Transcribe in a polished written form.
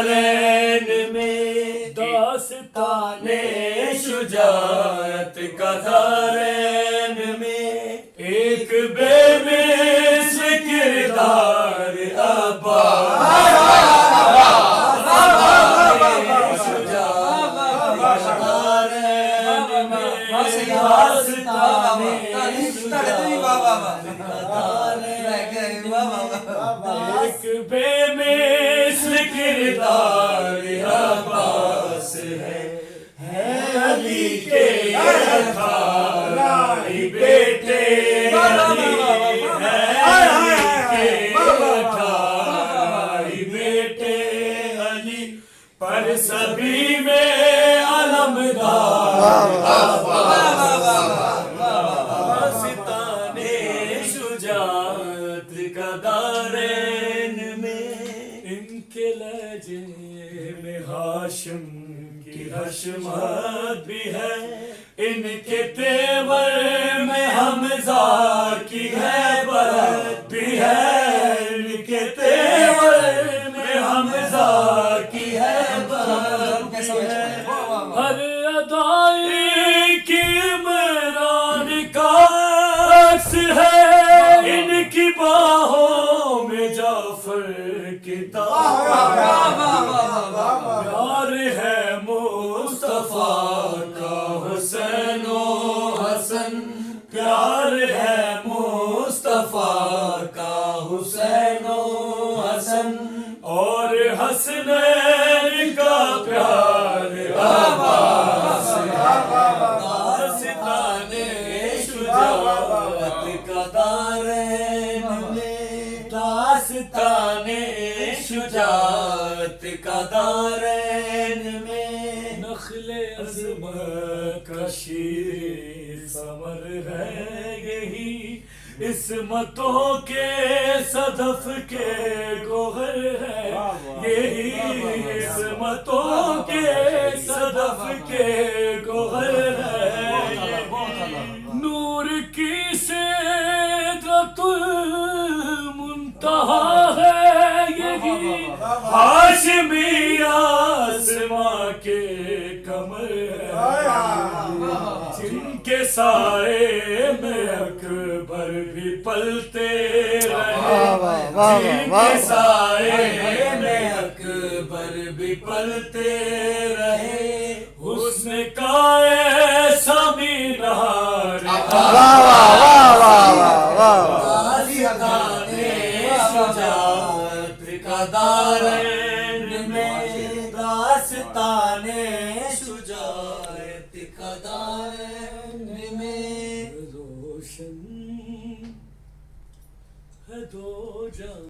رین میں داستان شجاعت کا دارین میں ایک بے مثل کردار ایک بے مثل کردار عباس ہے علی کے اٹھارہ بیٹے علی ہے علی کے اٹھارہ بیٹے علی پر سبھی میں علمدار میں ہاشم کی حشمت بھی ہے ان کے تیور میں حمزہ کی ہیبت بھی ہے ان کے تیور میں حمزہ کی ہیبت بھی ہے ہر ادائی کی عمران کا عکس ہے ان کی باہوں میں جعفر کی پیار ہے مصطفیٰ کا حسین و حسن پیار ہے مصطفیٰ کا حسین و حسن اور حسنین کا پیار عباس داستان شجاعت کا دارین میں داستان شجاعت کا دارین میں نخل عظمت کا شیر ثمر ہے یہی عصمتوں کے صدف کے گوہر ہے یہی عصمتوں کے صدف کے گوہر ہے نور کی سدرۃ المنتہا ہے یہی ہاشمی آسماں کے کمر ہے جن کے سائے میں اکبر بھی پلتے رہے جن کے سائے میں اکبر بھی پلتے رہے حسن کا ایسا مینار شجاعت کا دارین میں داستان شجاعت کا دارین میں روشن ہے دو جہاں